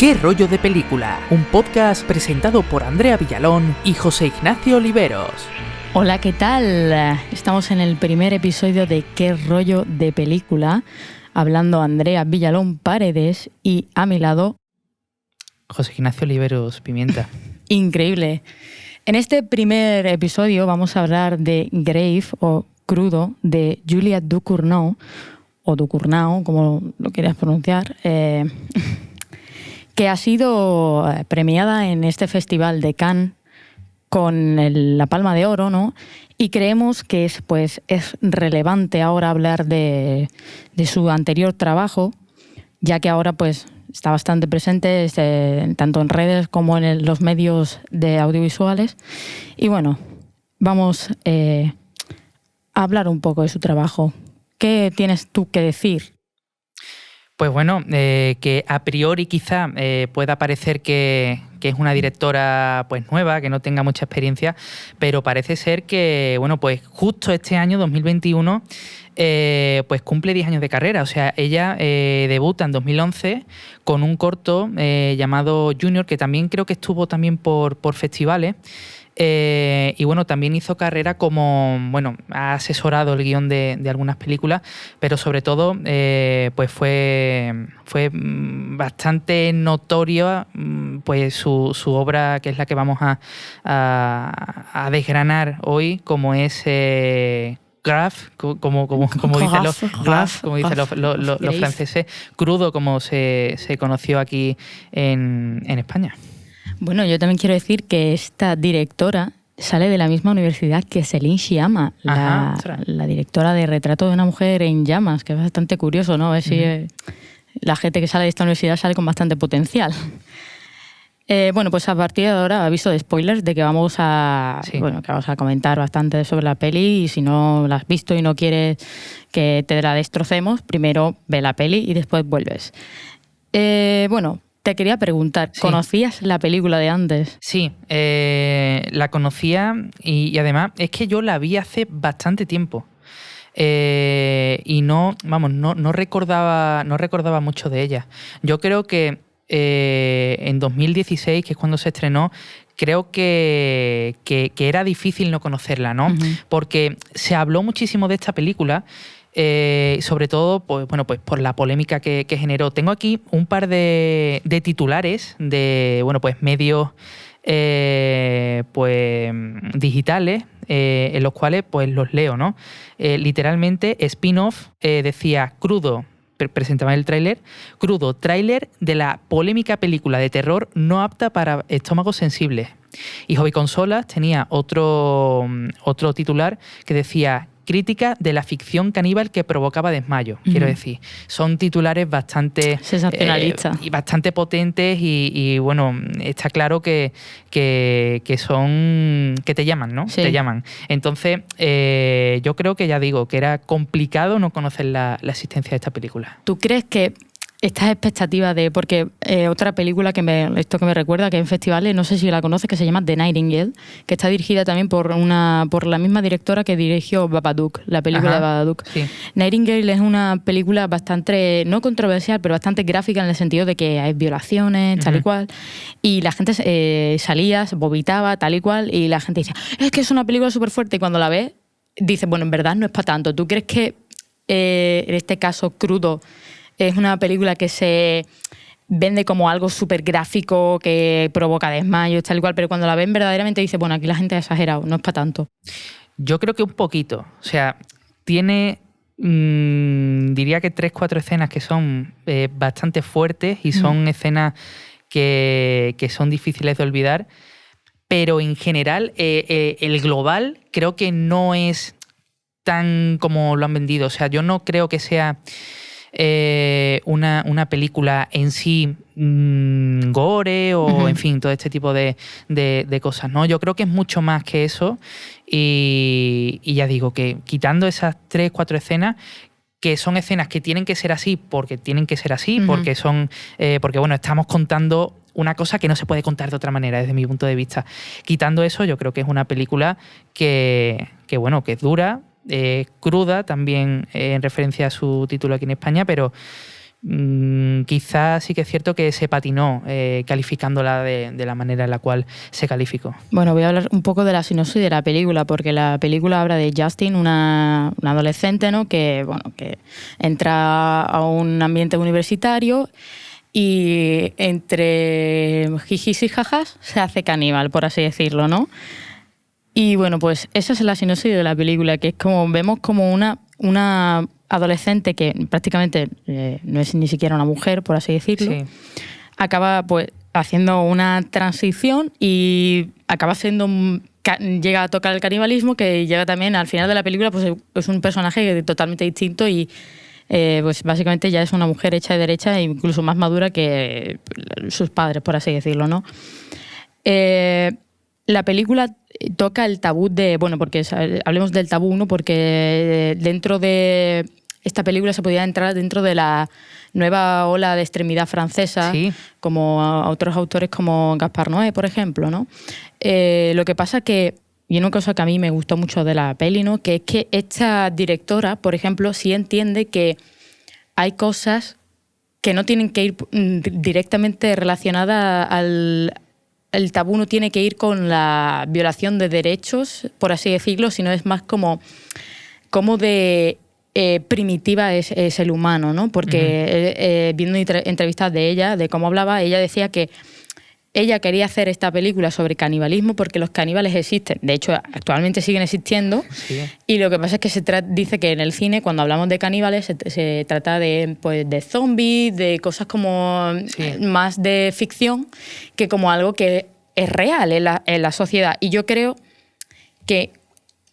¿Qué rollo de película? Un podcast presentado por Andrea Villalón y José Ignacio Oliveros. Hola, ¿qué tal? Estamos en el primer episodio de ¿Qué rollo de película? Hablando Andrea Villalón Paredes y a mi lado... José Ignacio Oliveros Pimienta. Increíble. En este primer episodio vamos a hablar de Grave o Crudo de Julia Ducournau, o Ducournau, como lo quieras pronunciar, que ha sido premiada en este Festival de Cannes con la Palma de Oro, ¿no? Y creemos que es relevante ahora hablar de su anterior trabajo, ya que ahora pues está bastante presente tanto en redes como en los medios de audiovisuales. Y bueno, vamos a hablar un poco de su trabajo. ¿Qué tienes tú que decir? Pues bueno, que a priori quizá pueda parecer que es una directora pues nueva, que no tenga mucha experiencia, pero parece ser que, bueno, pues justo este año, 2021, pues cumple 10 años de carrera. O sea, ella debuta en 2011 con un corto llamado Junior, que también creo que estuvo también por festivales. Y bueno, también hizo carrera como, bueno, ha asesorado el guión de algunas películas, pero sobre todo pues fue bastante notorio pues su obra, que es la que vamos a desgranar hoy, como es Grave, como dicen los franceses, Crudo, como se conoció aquí en España. Bueno, yo también quiero decir que esta directora sale de la misma universidad que Céline Sciamma, la directora de Retrato de una mujer en llamas, que es bastante curioso, ¿no? A ver si la gente que sale de esta universidad sale con bastante potencial. Bueno, pues a partir de ahora, aviso de spoilers de que vamos a comentar bastante sobre la peli, y si no la has visto y no quieres que te la destrocemos, primero ve la peli y después vuelves. Bueno, te quería preguntar, ¿conocías la película de antes? Sí, la conocía y además es que yo la vi hace bastante tiempo. Y no recordaba mucho de ella. Yo creo que en 2016, que es cuando se estrenó, creo que era difícil no conocerla, ¿no? Porque se habló muchísimo de esta película. Sobre todo pues por la polémica que generó. Tengo aquí un par de titulares de medios pues digitales, en los cuales pues los leo, ¿no? Literalmente, spin-off decía Crudo, presentaba el tráiler, Crudo, tráiler de la polémica película de terror no apta para estómagos sensibles. Y Hobby Consolas tenía otro titular que decía crítica de la ficción caníbal que provocaba desmayo. Quiero decir, son titulares bastante sensacionalistas y bastante potentes y bueno, está claro que son que te llaman, ¿no? Sí. Te llaman. Entonces, yo creo que ya digo que era complicado no conocer la existencia de esta película. ¿Tú crees que estas expectativas porque otra película que me recuerda que en festivales, no sé si la conoces, que se llama The Nightingale, que está dirigida también por la misma directora que dirigió Babadook, la película de Babadook. Sí. Nightingale es una película bastante, no controversial, pero bastante gráfica en el sentido de que hay violaciones, tal y cual, y la gente salía, vomitaba, tal y cual, y la gente dice, es que es una película súper fuerte, y cuando la ves, dices, bueno, en verdad no es para tanto. ¿Tú crees que en este caso Crudo es una película que se vende como algo súper gráfico, que provoca desmayos, tal y cual, pero cuando la ven verdaderamente dice, bueno, aquí la gente ha exagerado, no es para tanto? Yo creo que un poquito. O sea, tiene, diría que 3-4 escenas que son bastante fuertes y son escenas que son difíciles de olvidar, pero en general el global creo que no es tan como lo han vendido. O sea, yo no creo que sea una película en sí gore o en fin, todo este tipo de cosas, ¿no? Yo creo que es mucho más que eso y ya digo que quitando esas 3-4 escenas, que son escenas que tienen que ser así porque tienen que ser así, porque son porque bueno, estamos contando una cosa que no se puede contar de otra manera desde mi punto de vista. Quitando eso, yo creo que es una película que es dura, cruda también, en referencia a su título aquí en España, pero quizás sí que es cierto que se patinó calificándola de la manera en la cual se calificó. Bueno, voy a hablar un poco de la sinopsis de la película, porque la película habla de Justin, una adolescente, ¿no? que entra a un ambiente universitario y entre jijis y jajas se hace caníbal, por así decirlo, ¿no? Y bueno, pues esa es la sinopsis de la película, que es como vemos como una adolescente que prácticamente no es ni siquiera una mujer, por así decirlo, sí, acaba pues haciendo una transición y acaba llega a tocar el canibalismo, que llega también al final de la película, pues es un personaje totalmente distinto y pues básicamente ya es una mujer hecha y derecha e incluso más madura que sus padres, por así decirlo, ¿no? La película toca el tabú porque hablemos del tabú, ¿no? Porque dentro de esta película se podía entrar dentro de la nueva ola de extremidad francesa, sí, como a otros autores como Gaspar Noé, por ejemplo, ¿no? Lo que pasa que, y una cosa que a mí me gustó mucho de la peli, ¿no? Que es que esta directora, por ejemplo, sí entiende que hay cosas que no tienen que ir directamente relacionadas el tabú, no tiene que ir con la violación de derechos, por así decirlo, sino es más como de primitiva es el humano, ¿no? Porque viendo entrevistas de ella, de cómo hablaba, ella decía que ella quería hacer esta película sobre canibalismo porque los caníbales existen. De hecho, actualmente siguen existiendo. Sí. Y lo que pasa es que dice que en el cine, cuando hablamos de caníbales, se trata de zombies, de cosas como más de ficción, que como algo que es real en la sociedad. Y yo creo que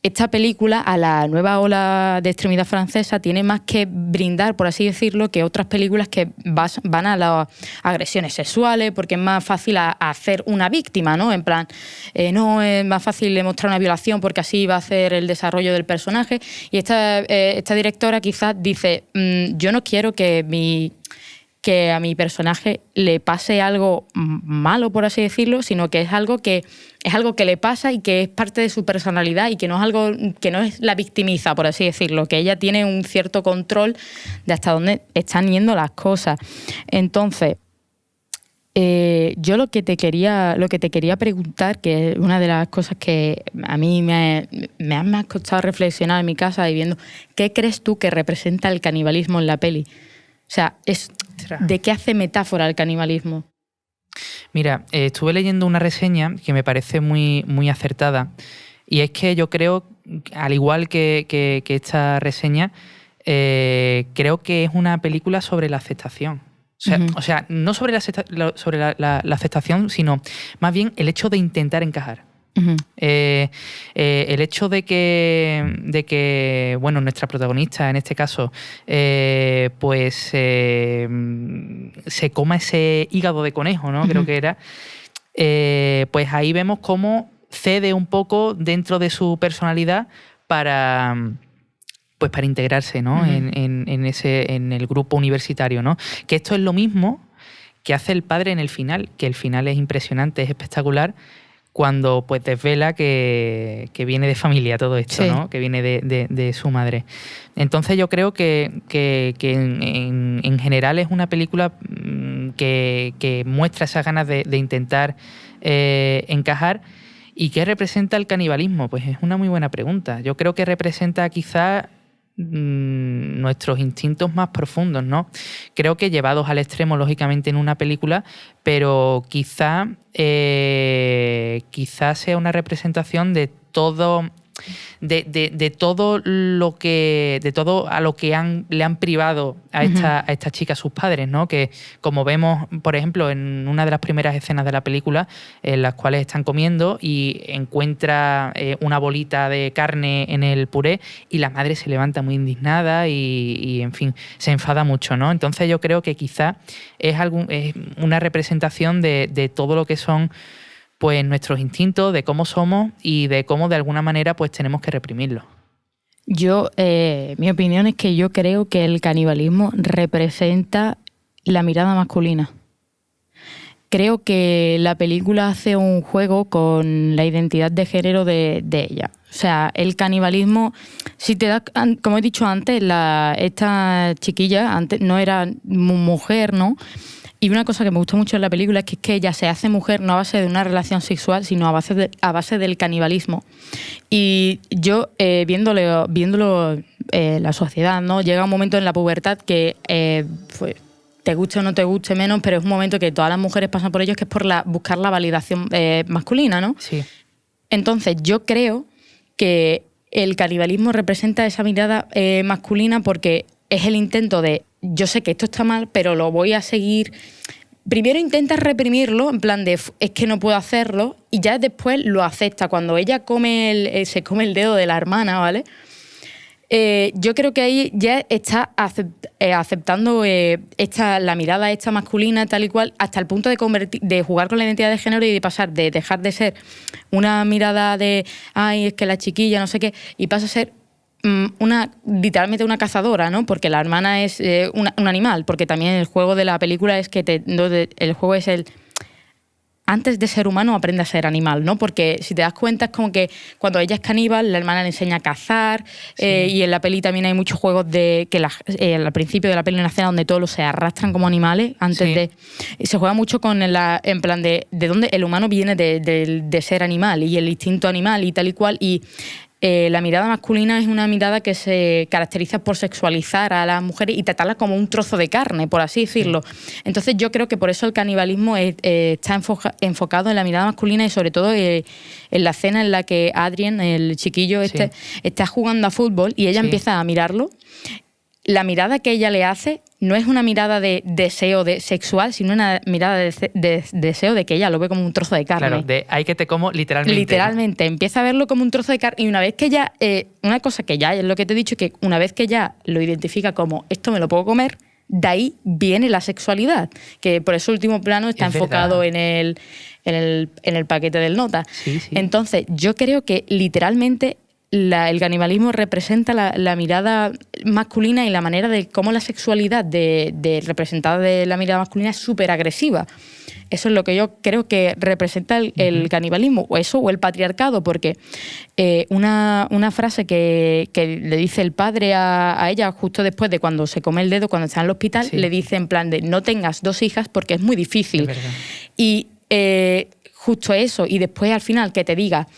esta película, a la nueva ola de extremidad francesa, tiene más que brindar, por así decirlo, que otras películas que van a las agresiones sexuales, porque es más fácil hacer una víctima, ¿no? En plan, no es más fácil demostrar una violación porque así va a hacer el desarrollo del personaje. Y esta directora quizás dice, yo no quiero que a mi personaje le pase algo malo, por así decirlo, sino que es algo que le pasa y que es parte de su personalidad y que no es algo que no es la victimiza, por así decirlo, que ella tiene un cierto control de hasta dónde están yendo las cosas. Entonces, yo lo que te quería preguntar, que es una de las cosas que a mí me ha costado reflexionar en mi casa y viendo, ¿qué crees tú que representa el canibalismo en la peli? O sea, ¿de qué hace metáfora el canibalismo? Mira, estuve leyendo una reseña que me parece muy, muy acertada, y es que yo creo, al igual que esta reseña, creo que es una película sobre la aceptación. O sea, no sobre la aceptación, sino más bien el hecho de intentar encajar. El hecho de que bueno, nuestra protagonista en este caso pues se coma ese hígado de conejo, ¿no? Creo que era, pues ahí vemos cómo cede un poco dentro de su personalidad para integrarse, ¿no? En el grupo universitario, ¿no? Que esto es lo mismo que hace el padre en el final, que el final es impresionante, es espectacular, cuando pues desvela que viene de familia todo esto, sí, ¿no? Que viene de su madre. Entonces yo creo que en general es una película que muestra esas ganas de intentar encajar. ¿Y qué representa el canibalismo? Pues es una muy buena pregunta. Yo creo que representa quizás nuestros instintos más profundos, ¿no? Creo que llevados al extremo, lógicamente, en una película, pero quizá sea una representación de todo, de todo a lo que le han privado a esta chica sus padres, ¿no? Que, como vemos, por ejemplo, en una de las primeras escenas de la película, en las cuales están comiendo y encuentra una bolita de carne en el puré y la madre se levanta muy indignada y en fin, se enfada mucho, ¿no? Entonces yo creo que quizá es una representación de todo lo que son pues nuestros instintos, de cómo somos y de cómo de alguna manera pues tenemos que reprimirlos. Mi opinión es que yo creo que el canibalismo representa la mirada masculina. creo que la película hace un juego con la identidad de género de ella. O sea, el canibalismo, si te das, como he dicho antes, esta chiquilla antes no era mujer, ¿no? Y una cosa que me gustó mucho en la película es que ella se hace mujer no a base de una relación sexual, sino a base del canibalismo. Y yo, viéndolo la sociedad, ¿no? Llega un momento en la pubertad que, pues, te guste o no te guste menos, pero es un momento que todas las mujeres pasan por ello, que es por buscar la validación masculina, ¿no? Sí. Entonces, yo creo que el canibalismo representa esa mirada masculina porque es el intento de, yo sé que esto está mal, pero lo voy a seguir. Primero intentas reprimirlo, en plan de, es que no puedo hacerlo, y ya después lo acepta. Cuando ella se come el dedo de la hermana, ¿vale? Yo creo que ahí ya está aceptando la mirada esta masculina tal y cual, hasta el punto de jugar con la identidad de género y de pasar de dejar de ser una mirada de ay, es que la chiquilla, no sé qué, y pasa a ser literalmente una cazadora, ¿no? Porque la hermana es un animal, porque también el juego de la película es que el juego es antes de ser humano aprende a ser animal, ¿no? Porque si te das cuenta es como que cuando ella es caníbal, la hermana le enseña a cazar, sí. Y en la peli también hay muchos juegos que al principio de la peli hay una escena donde todos se arrastran como animales antes sí. Y se juega mucho con en plan de dónde el humano viene de ser animal y el instinto animal y tal y cual, y la mirada masculina es una mirada que se caracteriza por sexualizar a las mujeres y tratarlas como un trozo de carne, por así decirlo. Entonces yo creo que por eso el canibalismo está enfocado en la mirada masculina y sobre todo en la escena en la que Adrien, el chiquillo está jugando a fútbol y ella empieza a mirarlo. La mirada que ella le hace no es una mirada de deseo sexual, sino una mirada de deseo de que ella lo ve como un trozo de carne. Claro, de ahí que te como literalmente. Literalmente, empieza a verlo como un trozo de carne y una vez que ya, una cosa que ya es lo que te he dicho, que una vez que ya lo identifica como esto me lo puedo comer, de ahí viene la sexualidad, que por eso el último plano está enfocado en el paquete del nota. Sí, sí. Entonces, yo creo que literalmente el canibalismo representa la mirada masculina y la manera de cómo la sexualidad representada de la mirada masculina es súper agresiva. Eso es lo que yo creo que representa el canibalismo, o eso, o el patriarcado, porque una frase que le dice el padre a ella justo después de cuando se come el dedo, cuando está en el hospital, le dice en plan de no tengas 2 hijas porque es muy difícil. Es y justo eso, y después al final que te diga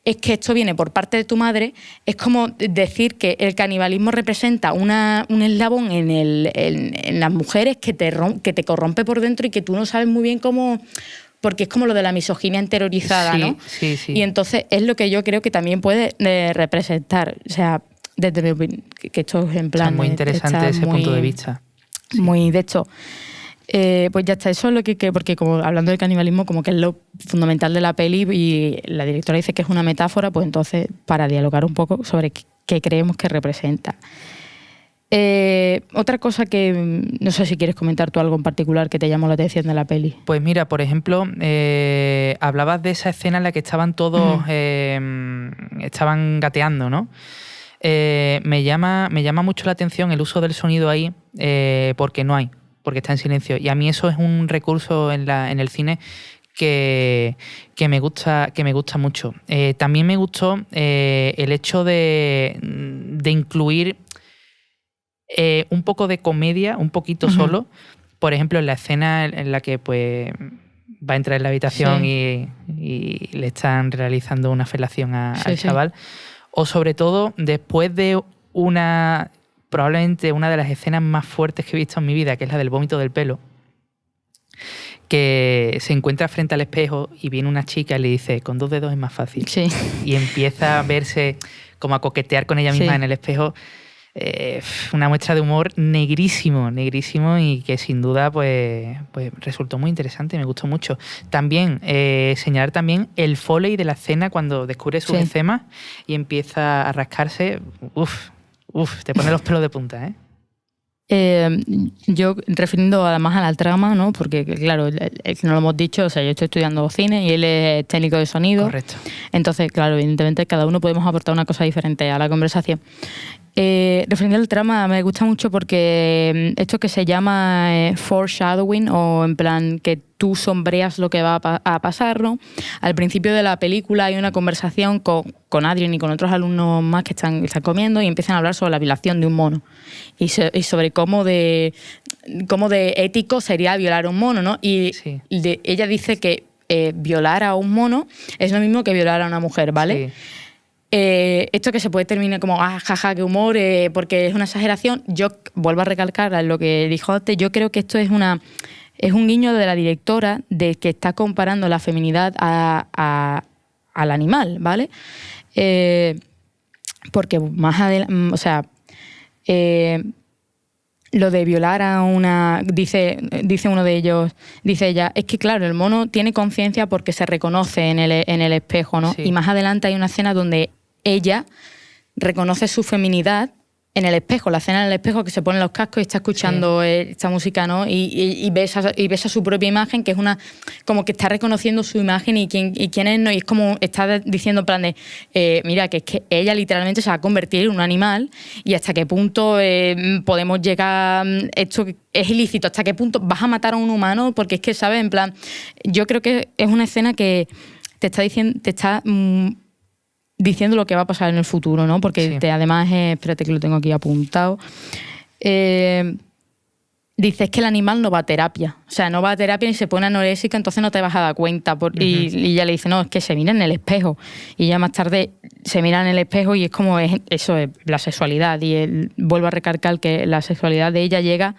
es que esto viene por parte de tu madre, es como decir que el canibalismo representa un eslabón en las mujeres que te corrompe por dentro y que tú no sabes muy bien cómo, porque es como lo de la misoginia interiorizada, sí, ¿no? Sí, sí. Y entonces es lo que yo creo que también puede representar, o sea, desde mi opinión, que esto es en plan... Es muy interesante ese punto de vista. Sí. Muy, de hecho... pues ya está, eso es lo que porque como hablando del canibalismo como que es lo fundamental de la peli y la directora dice que es una metáfora, pues entonces para dialogar un poco sobre qué creemos que representa. Otra cosa que no sé si quieres comentar tú algo en particular que te llamó la atención de la peli. Pues mira, por ejemplo, hablabas de esa escena en la que estaban todos estaban gateando, ¿no? Me llama mucho la atención el uso del sonido ahí, porque está en silencio. Y a mí eso es un recurso en el cine que me gusta mucho. También me gustó el hecho de incluir un poco de comedia, un poquito solo. Por ejemplo, en la escena en la que pues va a entrar en la habitación y le están realizando una felación al chaval. O sobre todo después de probablemente una de las escenas más fuertes que he visto en mi vida, que es la del vómito del pelo, que se encuentra frente al espejo y viene una chica y le dice, con 2 dedos es más fácil. Sí. Y empieza a verse, como a coquetear con ella misma en el espejo. Una muestra de humor negrísimo y que sin duda pues resultó muy interesante y me gustó mucho. También señalar también el foley de la escena cuando descubre sus eczemas y empieza a rascarse. Te pone los pelos de punta, ¿eh? Yo, refiriendo además a la trama, ¿no? Porque, claro, no lo hemos dicho, o sea, yo estoy estudiando cine y él es técnico de sonido. Correcto. Entonces, claro, evidentemente cada uno podemos aportar una cosa diferente a la conversación. Referente al trama, me gusta mucho porque esto que se llama foreshadowing, o en plan que tú sombreas lo que va a pasar, ¿no? Al principio de la película hay una conversación con Adrien y con otros alumnos más que están comiendo y empiezan a hablar sobre la violación de un mono y sobre cómo de ético sería violar a un mono, ¿no? Y Sí. ella dice que violar a un mono es lo mismo que violar a una mujer, ¿vale? Sí. Esto que se puede terminar como jaja, qué humor, porque es una exageración. Yo vuelvo a recalcar lo que dijo antes. Yo creo que esto es un guiño de la directora, de que está comparando la feminidad al animal, ¿vale? Porque más adelante, o sea, lo de violar a una... Dice uno de ellos, dice ella, es que claro, el mono tiene conciencia porque se reconoce en el espejo, ¿no? Sí. Y más adelante hay una escena donde ella reconoce su feminidad en el espejo, la escena en el espejo, que se pone los cascos y está escuchando esta música, ¿no? Y ves a su propia imagen, que es una... como que está reconociendo su imagen y quién es, ¿no? Y es como está diciendo en plan de, mira, que es que ella literalmente se va a convertir en un animal, y hasta qué punto podemos llegar... esto es ilícito, hasta qué punto vas a matar a un humano, porque es que, ¿sabes? En plan, yo creo que es una escena que te está diciendo lo que va a pasar en el futuro, ¿no? Porque además, espérate que lo tengo aquí apuntado, dice, es que el animal no va a terapia. O sea, no va a terapia ni se pone anorésica, entonces no te vas a dar cuenta. Y ella le dice, no, es que se mira en el espejo. Y ya más tarde se mira en el espejo y es como, eso es la sexualidad. Y él vuelve a recalcar que la sexualidad de ella llega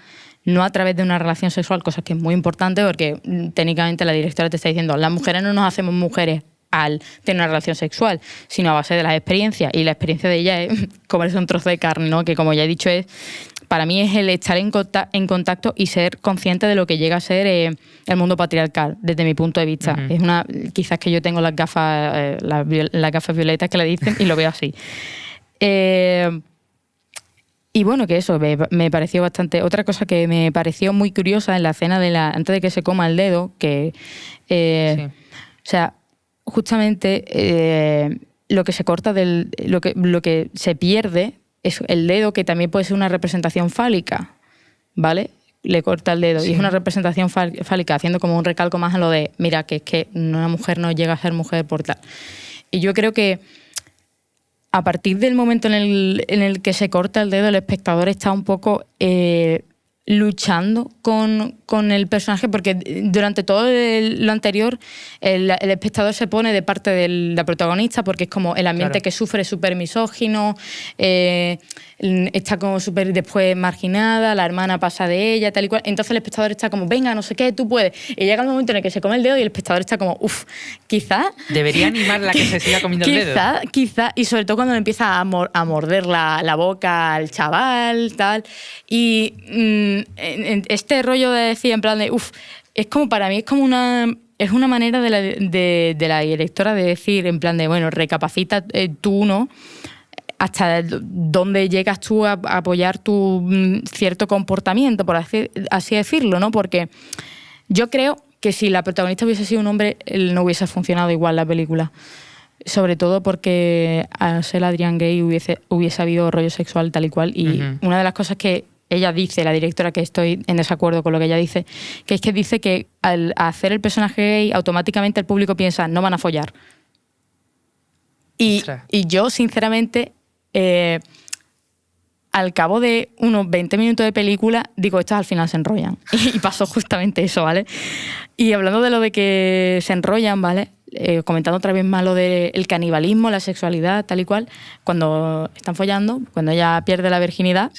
no a través de una relación sexual, cosa que es muy importante porque técnicamente la directora te está diciendo, las mujeres no nos hacemos mujeres al tener una relación sexual, sino a base de las experiencias. Y la experiencia de ella es comerse un trozo de carne, ¿no? Que, como ya he dicho, para mí es el estar en contacto y ser consciente de lo que llega a ser el mundo patriarcal, desde mi punto de vista. Uh-huh. Es quizás que yo tengo las gafas violetas que le dicen y lo veo así. Y bueno, que eso me pareció bastante... Otra cosa que me pareció muy curiosa en la escena antes de que se coma el dedo, que... O sea, justamente lo que se corta lo que se pierde es el dedo, que también puede ser una representación fálica, ¿vale? Le corta el dedo y es una representación fálica, haciendo como un recalco más a lo de, mira, que es que una mujer no llega a ser mujer por tal. Y yo creo que a partir del momento en el que se corta el dedo, el espectador está un poco luchando con el personaje, porque durante todo lo anterior el espectador se pone de parte de la protagonista, porque es como el ambiente que sufre, súper misógino, está como súper después marginada, la hermana pasa de ella, tal y cual. Entonces el espectador está como, venga, no sé qué, tú puedes. Y llega el momento en el que se come el dedo y el espectador está como, quizás... Debería animarla a que se siga comiendo el dedo. Quizás, y sobre todo cuando le empieza a morder la boca al chaval, tal. Y este rollo de decir, en plan de, es como, para mí, es como es una manera de la directora de decir, en plan de, bueno, recapacita tú, ¿no? Hasta dónde llegas tú a apoyar tu cierto comportamiento, por así decirlo, ¿no? Porque yo creo que si la protagonista hubiese sido un hombre, no hubiese funcionado igual la película. Sobre todo porque al ser Adrian gay hubiese habido rollo sexual tal y cual. Y una de las cosas que ella dice, la directora, que estoy en desacuerdo con lo que ella dice, que es que dice que al hacer el personaje gay, automáticamente el público piensa, no van a follar. Y yo, sinceramente... al cabo de unos 20 minutos de película, digo, estos al final se enrollan. Y pasó justamente eso, ¿vale? Y hablando de lo de que se enrollan, ¿vale? Comentando otra vez más lo del canibalismo, la sexualidad, tal y cual, cuando están follando, cuando ella pierde la virginidad,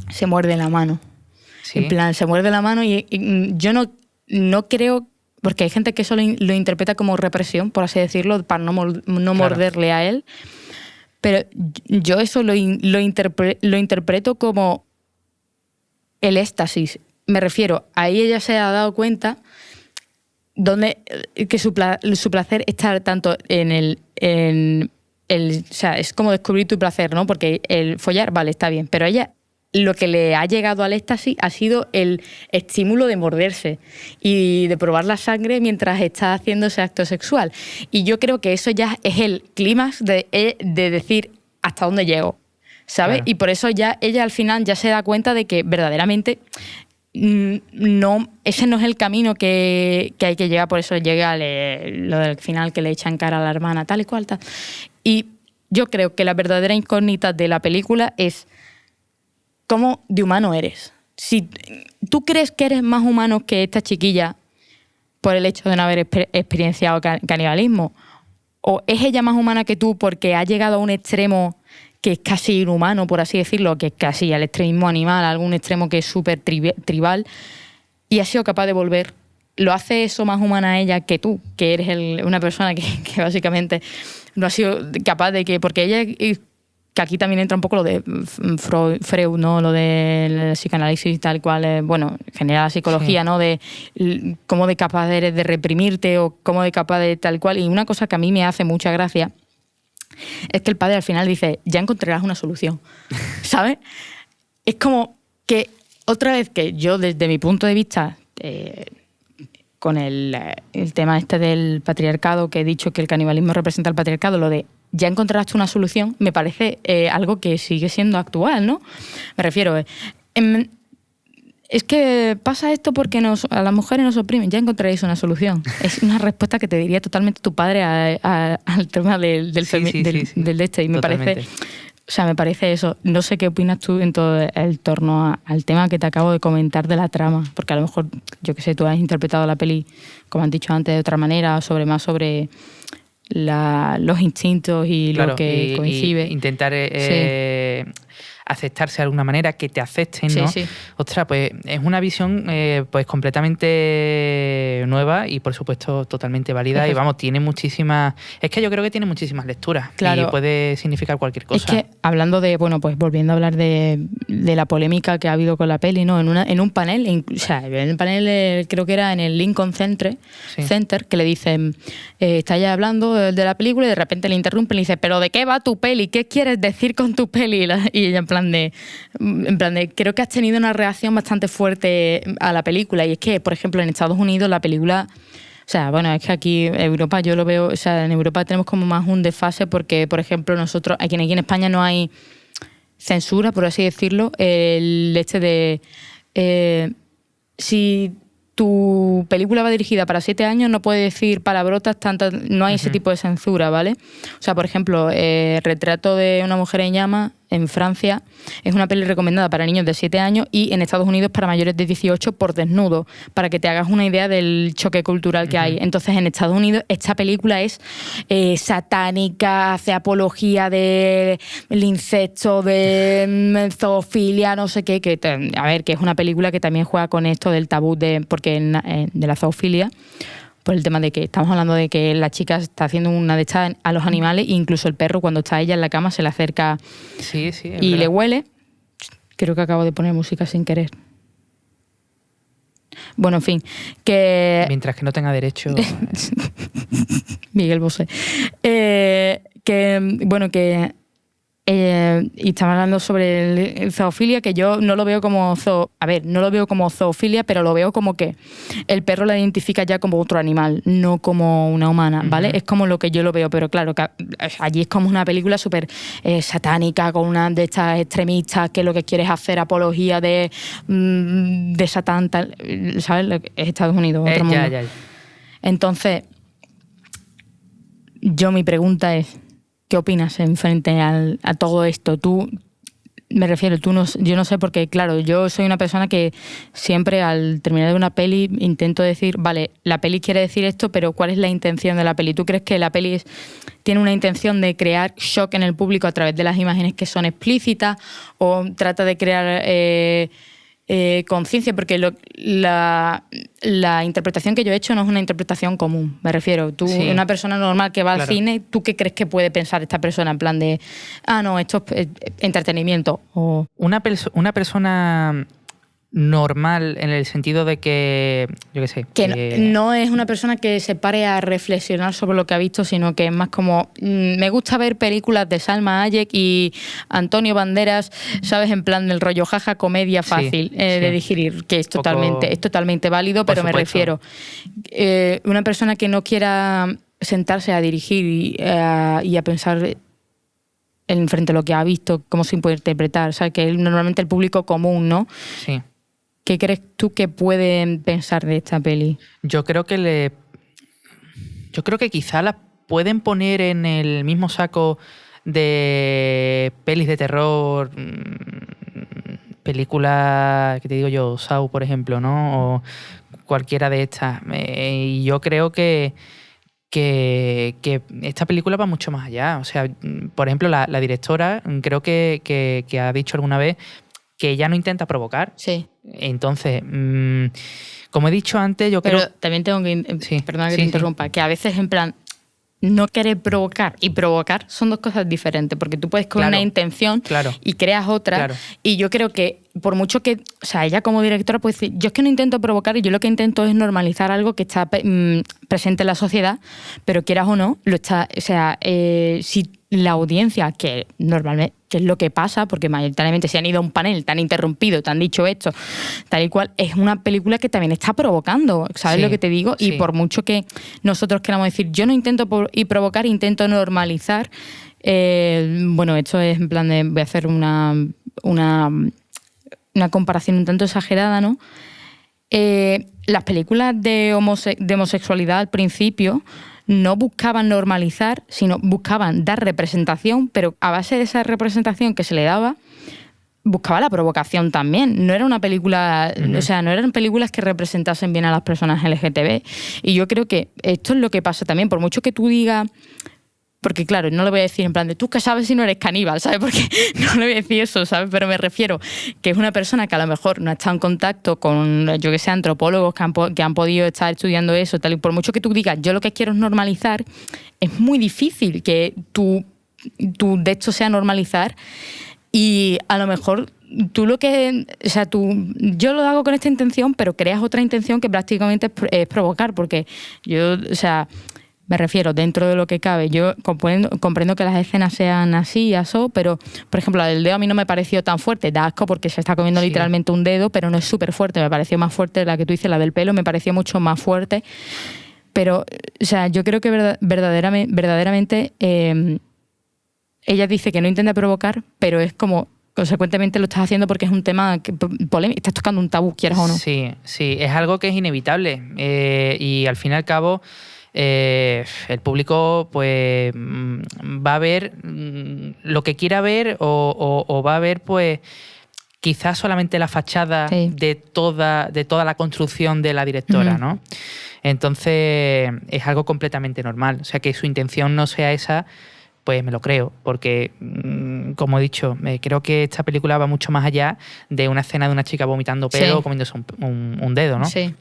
se muerde la mano. En plan, se muerde la mano y yo no creo... Porque hay gente que eso lo interpreta como represión, por así decirlo, para no morderle a él. Pero yo eso lo interpreto como el éxtasis. Me refiero, ahí ella se ha dado cuenta que su placer está tanto o sea, es como descubrir tu placer, ¿no? Porque el follar, vale, está bien, pero ella, lo que le ha llegado al éxtasis ha sido el estímulo de morderse y de probar la sangre mientras está haciendo ese acto sexual. Y yo creo que eso ya es el clímax de decir hasta dónde llego. O ¿sabes? Claro. Y por eso ya ella al final ya se da cuenta de que verdaderamente no, ese no es el camino que hay que llegar, por eso llega lo del final que le echa en cara a la hermana, tal y cual, tal. Y yo creo que la verdadera incógnita de la película es cómo de humano eres. Si tú crees que eres más humano que esta chiquilla por el hecho de no haber experienciado canibalismo, o es ella más humana que tú porque ha llegado a un extremo que es casi inhumano, por así decirlo, que es casi al extremismo animal, a algún extremo que es súper tribal, y ha sido capaz de volver. ¿Lo hace eso más humana a ella que tú, que eres una persona que básicamente no ha sido capaz de que... Porque ella, que aquí también entra un poco lo de Freud, ¿no? Lo del psicoanálisis y tal cual, bueno, en general la psicología, sí, ¿no? De cómo de capaz eres de reprimirte o cómo de capaz de tal cual. Y una cosa que a mí me hace mucha gracia es que el padre al final dice, ya encontrarás una solución, ¿sabes? Es como que otra vez que yo desde mi punto de vista, con el tema este del patriarcado, que he dicho que el canibalismo representa el patriarcado, lo de ya encontrarás tú una solución, me parece algo que sigue siendo actual, ¿no? Me refiero, es que pasa esto porque a las mujeres nos oprimen, ya encontraréis una solución. Es una respuesta que te diría totalmente tu padre al tema del de este. Y me parece, o sea, me parece eso. No sé qué opinas tú en todo el torno al tema que te acabo de comentar de la trama, porque a lo mejor, yo qué sé, tú has interpretado la peli, como han dicho antes, de otra manera, más sobre los instintos y claro, lo que coincide. Intentar aceptarse de alguna manera, que te acepten, ¿no? Sí. Ostras, pues es una visión pues completamente nueva y por supuesto totalmente válida. Y vamos, tiene muchísimas... Es que yo creo que tiene muchísimas lecturas. Claro. Y puede significar cualquier cosa. Es que hablando de, bueno, pues volviendo a hablar de la polémica que ha habido con la peli, ¿no? En un panel, o sea, en el panel creo que era en el Lincoln Center, que le dicen, está ya hablando de la película y de repente le interrumpen y le dice, ¿pero de qué va tu peli? ¿Qué quieres decir con tu peli? Y ella en plan de creo que has tenido una reacción bastante fuerte a la película, y es que, por ejemplo, en Estados Unidos la película, o sea, bueno, es que aquí en Europa yo lo veo, o sea, en Europa tenemos como más un desfase porque, por ejemplo, nosotros, aquí en España no hay censura, por así decirlo, si tu película va dirigida para 7 años, no puede decir palabrotas tantas, no hay ese tipo de censura, ¿vale? O sea, por ejemplo, Retrato de una mujer en llamas, en Francia, es una peli recomendada para niños de 7 años y en Estados Unidos para mayores de 18 por desnudo, para que te hagas una idea del choque cultural que hay. Entonces, en Estados Unidos, esta película es satánica, hace apología del incesto, de zoofilia, no sé qué, a ver, que es una película que también juega con esto del tabú de la zoofilia, por el tema de que estamos hablando de que la chica está haciendo una de estas a los animales, e incluso el perro cuando está ella en la cama se le acerca y le huele. Creo que acabo de poner música sin querer. Bueno, en fin, que... Mientras que no tenga derecho... Miguel Bosé. Y estamos hablando sobre el zoofilia, que yo no lo veo como no lo veo como zoofilia, pero lo veo como que el perro la identifica ya como otro animal, no como una humana, ¿vale? Es como lo que yo lo veo, pero claro, que allí es como una película súper satánica, con una de estas extremistas que lo que quiere es hacer apología de Satán, tal, ¿sabes? Es Estados Unidos, otro mundo. Ya. Entonces, mi pregunta es, ¿qué opinas en frente a todo esto? Yo no sé, porque claro, yo soy una persona que siempre al terminar de una peli intento decir, vale, la peli quiere decir esto, pero ¿cuál es la intención de la peli? ¿Tú crees que la peli tiene una intención de crear shock en el público a través de las imágenes que son explícitas, o trata de crear conciencia? Porque la interpretación que yo he hecho no es una interpretación común, me refiero. Tú, una persona normal que va al cine, ¿tú qué crees que puede pensar esta persona? En plan de, no, esto es entretenimiento. O... Una persona normal en el sentido de que, yo qué sé... Que no es una persona que se pare a reflexionar sobre lo que ha visto, sino que es más como... me gusta ver películas de Salma Hayek y Antonio Banderas, ¿sabes? En plan del rollo jaja, comedia fácil de digerir, que es totalmente válido, pero me refiero... una persona que no quiera sentarse a dirigir y a pensar frente a lo que ha visto, cómo se puede interpretar. O sea, que normalmente el público común, ¿no? Sí. ¿Qué crees tú que pueden pensar de esta peli? Yo creo que quizá la pueden poner en el mismo saco de pelis de terror, películas, que te digo yo, Saw, por ejemplo, ¿no? O cualquiera de estas. Y yo creo que esta película va mucho más allá. O sea, por ejemplo, la directora creo que ha dicho alguna vez que ella no intenta provocar. Sí. Entonces, como he dicho antes, yo creo... Pero también tengo que... Sí, perdona que sí, te interrumpa. Que a veces, en plan, no querer provocar y provocar son dos cosas diferentes, porque tú puedes con Claro, una intención claro. y creas otra. Claro. Y yo creo que, por mucho que... O sea, ella como directora puede decir, yo es que no intento provocar y yo lo que intento es normalizar algo que está presente en la sociedad, pero quieras o no, lo está... O sea, si la audiencia, que normalmente, que es lo que pasa, porque mayoritariamente si han ido a un panel, te han interrumpido, te han dicho esto, tal y cual, es una película que también está provocando, ¿sabes lo que te digo? Y por mucho que nosotros queramos decir, yo no intento provocar, intento normalizar, bueno, esto es en plan de, voy a hacer una comparación un tanto exagerada, ¿no? Las películas de homosexualidad al principio no buscaban normalizar, sino buscaban dar representación, pero a base de esa representación que se le daba, buscaba la provocación también. No era una película, o sea, no eran películas que representasen bien a las personas LGTB. Y yo creo que esto es lo que pasa también, por mucho que tú digas... Porque claro, no le voy a decir en plan de tú que sabes si no eres caníbal, ¿sabes? Porque no le voy a decir eso, ¿sabes? Pero me refiero que es una persona que a lo mejor no ha estado en contacto con, yo que sé, antropólogos que han podido estar estudiando eso, tal y por mucho que tú digas, yo lo que quiero es normalizar, es muy difícil que tú de hecho sea normalizar y a lo mejor tú lo que... O sea, yo lo hago con esta intención, pero creas otra intención que prácticamente es provocar, porque yo, o sea... Me refiero, dentro de lo que cabe. Yo comprendo que las escenas sean así y así, pero, por ejemplo, la del dedo a mí no me pareció tan fuerte. Da asco porque se está comiendo literalmente un dedo, pero no es súper fuerte. Me pareció más fuerte la que tú dices, la del pelo, me pareció mucho más fuerte. Pero, o sea, yo creo que verdaderamente ella dice que no intenta provocar, pero es como... Consecuentemente lo estás haciendo porque es un tema polémico. Estás tocando un tabú, quieras o no. Sí, es algo que es inevitable. Y al fin y al cabo... el público pues va a ver lo que quiera ver o va a ver pues quizás solamente la fachada de toda la construcción de la directora, ¿no? Entonces es algo completamente normal. O sea, que su intención no sea esa, pues me lo creo, porque como he dicho, creo que esta película va mucho más allá de una escena de una chica vomitando pelo o comiéndose un dedo, ¿no? Sí.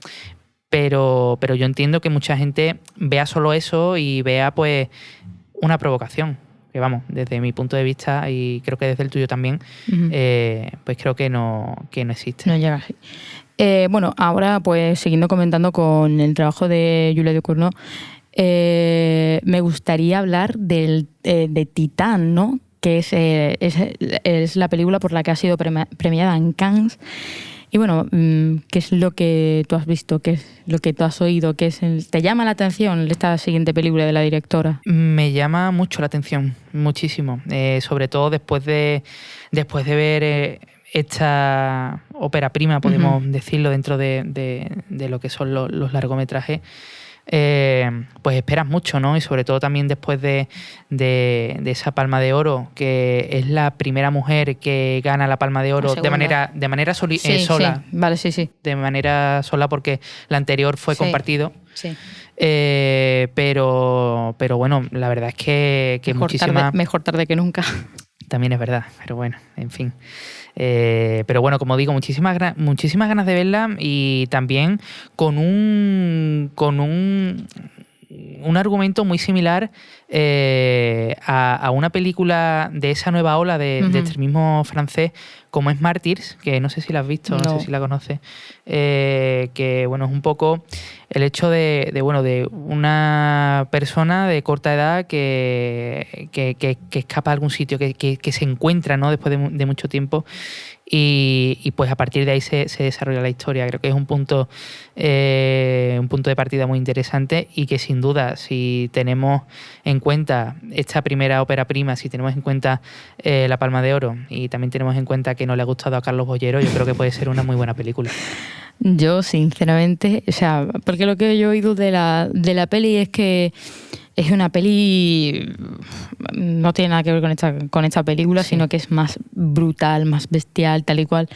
Pero yo entiendo que mucha gente vea solo eso y vea pues una provocación. Que vamos, desde mi punto de vista y creo que desde el tuyo también, pues creo que no existe. No llega así. Bueno, ahora pues siguiendo comentando con el trabajo de Julia Ducournau, me gustaría hablar de Titán, ¿no? Que es la película por la que ha sido premiada en Cannes. Y bueno, ¿qué es lo que tú has visto? ¿Qué es lo que tú has oído? ¿Te llama la atención esta siguiente película de la directora? Me llama mucho la atención, muchísimo. Sobre todo después de ver esta ópera prima, podemos decirlo, dentro de lo que son los largometrajes. Pues esperas mucho, ¿no? Y sobre todo también después de esa Palma de Oro, que es la primera mujer que gana la Palma de Oro de manera sola. Sí. Vale, sí. De manera sola, porque la anterior fue compartido. Sí. Pero bueno, la verdad es que mejor tarde que nunca. También es verdad, pero bueno, en fin. Pero bueno, como digo, muchísimas ganas de verla y también con un argumento muy similar a una película de esa nueva ola de extremismo francés como es Mártires, que no sé si la has visto, no sé si la conoces, que bueno, es un poco el hecho de una persona de corta edad que escapa a algún sitio, que se encuentra, ¿no? Después de mucho tiempo y pues a partir de ahí se desarrolla la historia. Creo que es un punto de partida muy interesante y que sin duda, si tenemos en en cuenta esta primera ópera prima, si tenemos en cuenta la Palma de Oro y también tenemos en cuenta que no le ha gustado a Carlos Bollero, yo creo que puede ser una muy buena película. Yo, sinceramente, o sea, porque lo que yo he oído de la peli es que es una peli, no tiene nada que ver con esta película, sí, sino que es más brutal, más bestial, tal y cual.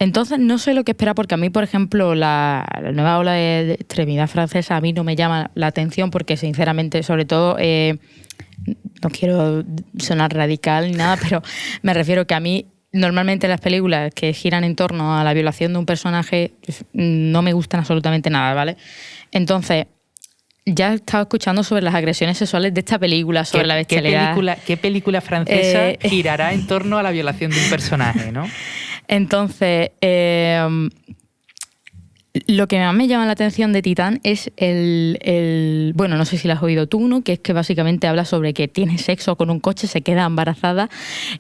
Entonces no sé lo que esperar, porque a mí, por ejemplo, la nueva ola de extremidad francesa a mí no me llama la atención, porque sinceramente, sobre todo, no quiero sonar radical ni nada, pero me refiero que a mí normalmente las películas que giran en torno a la violación de un personaje no me gustan absolutamente nada, ¿vale? Entonces, ya he estado escuchando sobre las agresiones sexuales de esta película, sobre la bestialidad. ¿Qué película francesa girará en torno a la violación de un personaje, no? Entonces, lo que más me llama la atención de Titán es bueno, no sé si lo has oído tú, ¿no? Que es que básicamente habla sobre que tiene sexo con un coche, se queda embarazada.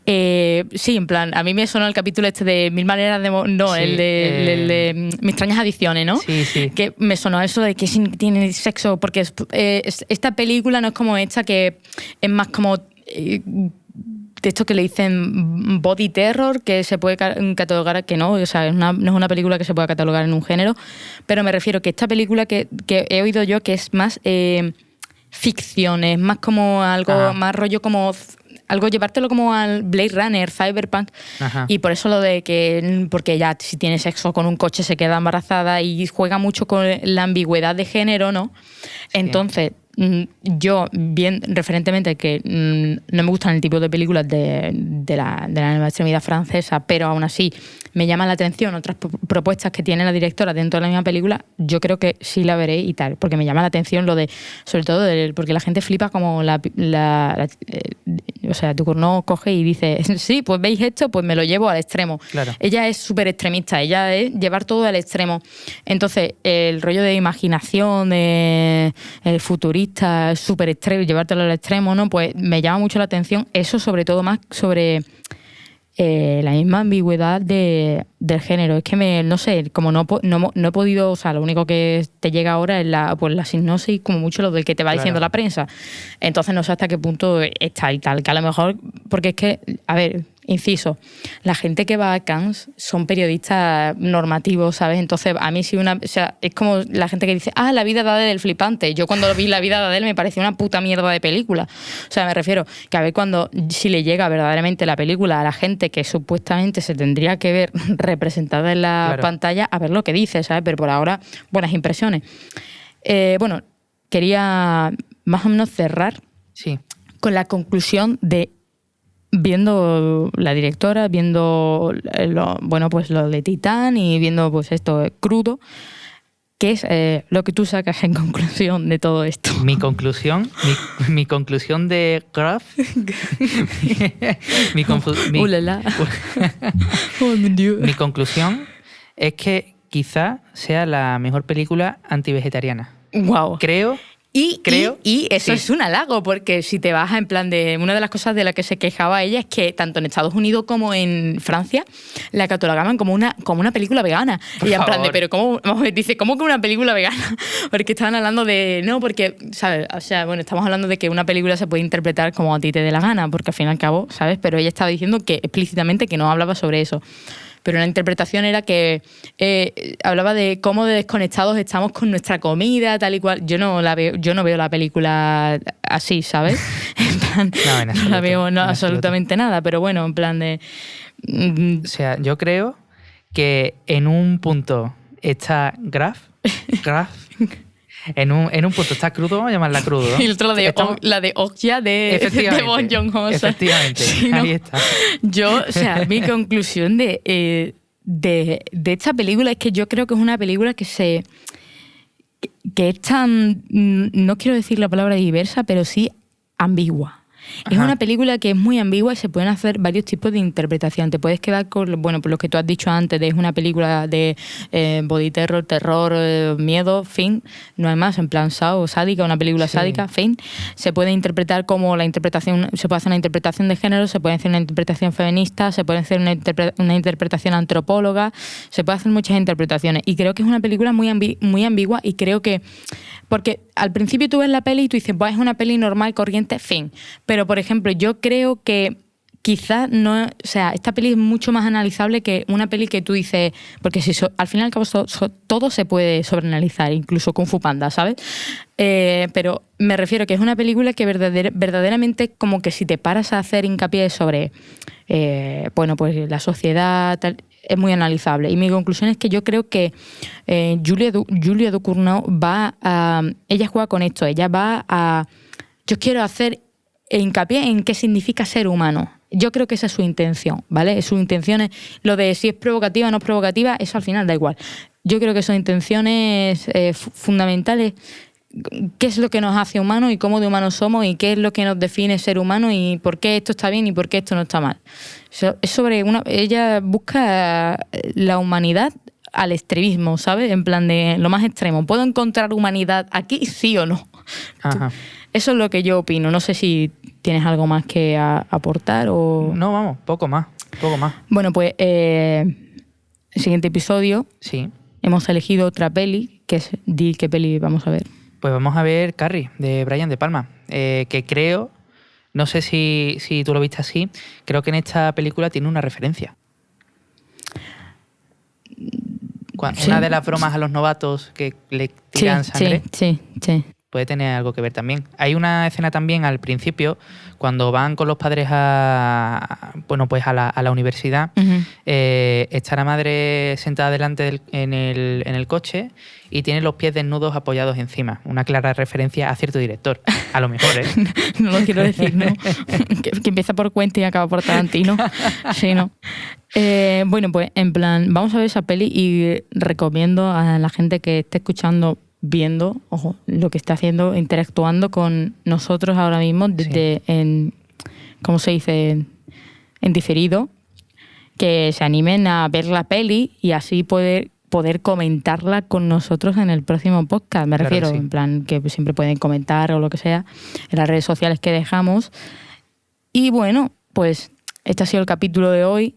Sí, en plan, a mí me sonó el capítulo este de Mil maneras de... No, sí, el de Mis extrañas adicciones, ¿no? Sí, sí. Que me sonó eso de que tiene sexo, porque esta película no es como esta, que es más como... de esto que le dicen body terror, que se puede catalogar, que no, o sea, no es una película que se pueda catalogar en un género, pero me refiero que esta película que he oído yo que es más ficción, es más como algo, más rollo como algo, llevártelo como al Blade Runner, Cyberpunk. Ajá. Y por eso lo de que, porque ella si tiene sexo con un coche se queda embarazada y juega mucho con la ambigüedad de género, ¿no? Sí. Entonces, yo, bien referentemente, que no me gustan el tipo de películas de la nueva extremidad francesa, pero aún así me llama la atención otras propuestas que tiene la directora dentro de la misma película, yo creo que sí la veré y tal, porque me llama la atención lo de, sobre todo, porque la gente flipa como o sea, Ducournau coge y dice, sí, pues veis esto, pues me lo llevo al extremo. Claro. Ella es súper extremista, ella es llevar todo al extremo. Entonces, el rollo de imaginación, futurista, súper extremo, llevártelo al extremo, ¿no? Pues me llama mucho la atención eso, sobre todo más sobre la misma ambigüedad del género. Es que no sé, como no he podido, o sea, lo único que te llega ahora es la sinopsis, como mucho lo del que te va diciendo la prensa. Entonces no sé hasta qué punto está y tal, que a lo mejor, porque es que, a ver, inciso, la gente que va a Cannes son periodistas normativos, ¿sabes? Entonces, a mí sí o sea, es como la gente que dice, la vida de Adele del flipante. Yo cuando vi la vida de Adele me pareció una puta mierda de película. O sea, me refiero que a ver si le llega verdaderamente la película a la gente que supuestamente se tendría que ver representada en la pantalla, a ver lo que dice, ¿sabes? Pero por ahora, buenas impresiones. Bueno, quería más o menos cerrar con la conclusión de, viendo la directora, viendo pues lo de Titán y viendo pues esto crudo, ¿qué es lo que tú sacas en conclusión de todo esto? Mi conclusión de Graf. Mi conclusión es que quizá sea la mejor película antivegetariana. Wow. Creo. Y eso es un halago, porque si te vas en plan de... Una de las cosas de las que se quejaba ella es que tanto en Estados Unidos como en Francia la catalogaban como una película vegana. Y ella en plan de, pero ¿cómo? Dice, ¿cómo que una película vegana? Porque estaban hablando de... No, porque, ¿sabes? O sea, bueno, estamos hablando de que una película se puede interpretar como a ti te dé la gana, porque al fin y al cabo, ¿sabes? Pero ella estaba diciendo que explícitamente que no hablaba sobre eso. Pero la interpretación era que hablaba de cómo desconectados estamos con nuestra comida, tal y cual. Yo no veo la película así, ¿sabes? En plan, no la veo absolutamente nada, pero bueno, en plan de... O sea, yo creo que en un punto está Graf. En un punto está crudo, vamos a llamarla crudo. Y el otro la de Okja de Bong Joon-ho. Efectivamente, sí, ¿no? Ahí está. Yo, o sea, mi conclusión de esta película es que yo creo que es una película que es tan, no quiero decir la palabra diversa, pero sí ambigua. Es Ajá. una película que es muy ambigua y se pueden hacer varios tipos de interpretación. Te puedes quedar con, bueno, por lo que tú has dicho antes, de es una película de body terror, miedo, fin. No hay más, en plan sádica, una película Sí. sádica, fin. Se puede interpretar como la interpretación, se puede hacer una interpretación de género, se puede hacer una interpretación feminista, se puede hacer una interpretación antropóloga, se puede hacer muchas interpretaciones. Y creo que es una película muy ambigua y creo que... Porque al principio tú ves la peli y tú dices, pues es una peli normal, corriente, fin. Pero, por ejemplo, yo creo que quizás no... O sea, esta peli es mucho más analizable que una peli que tú dices... Porque si al fin y al cabo todo se puede sobreanalizar, incluso Kung Fu Panda, ¿sabes? Pero me refiero que es una película que verdaderamente como que si te paras a hacer hincapié sobre... bueno, pues la sociedad... Tal, es muy analizable. Y mi conclusión es que yo creo que Julia Ducournau va a... Ella juega con esto. Ella va a... Yo quiero hacer hincapié en qué significa ser humano. Yo creo que esa es su intención, ¿vale? Su intención es... Lo de si es provocativa o no es provocativa, eso al final da igual. Yo creo que son intenciones fundamentales. ¿Qué es lo que nos hace humanos y cómo de humanos somos y qué es lo que nos define ser humano y por qué esto está bien y por qué esto no está mal? Es sobre ella busca la humanidad al extremismo, ¿sabes? En plan de lo más extremo. ¿Puedo encontrar humanidad aquí, sí o no? Ajá. Eso es lo que yo opino. No sé si tienes algo más que aportar o... No, vamos, poco más. Bueno, pues el siguiente episodio Sí. hemos elegido otra peli, que es... Di qué peli vamos a ver. Pues vamos a ver Carrie, de Brian De Palma, que creo, no sé si tú lo viste así, creo que en esta película tiene una referencia. Sí. Una de las bromas a los novatos que le tiran sangre Sí. puede tener algo que ver también. Hay una escena también al principio, cuando van con los padres a la universidad, Uh-huh. está la madre sentada delante en el coche y tiene los pies desnudos apoyados encima. Una clara referencia a cierto director. A lo mejor, ¿eh? No lo quiero decir, ¿no? que empieza por Quentin y acaba por Tarantino. Sí, ¿no? Bueno, pues en plan, vamos a ver esa peli y recomiendo a la gente que esté escuchando, viendo, ojo, lo que está haciendo, interactuando con nosotros ahora mismo desde ¿cómo se dice? En diferido, que se animen a ver la peli y así poder comentarla con nosotros en el próximo podcast. Me refiero, sí. en plan, que siempre pueden comentar o lo que sea en las redes sociales que dejamos. Y bueno, pues este ha sido el capítulo de hoy,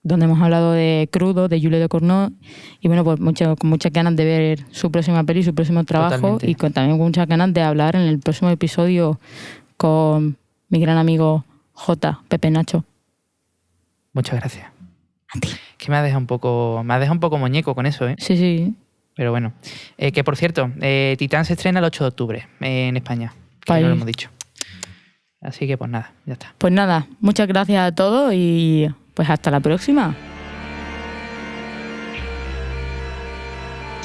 donde hemos hablado de Crudo, de Julia Ducournau, y bueno, pues con muchas ganas de ver su próxima peli, su próximo trabajo. Totalmente. Y también con muchas ganas de hablar en el próximo episodio con mi gran amigo Pepe Nacho. Muchas gracias. A ti. Que me ha dejado un poco muñeco con eso, ¿eh? Sí. Pero bueno. Que por cierto, Titán se estrena el 8 de octubre en España. Que no lo hemos dicho. Así que pues nada, ya está. Pues nada, muchas gracias a todos y pues hasta la próxima.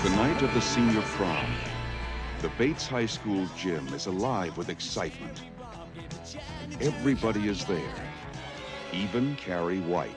The night of the senior prom, the Bates High School gym is alive with excitement. Everybody is there, even Carrie White.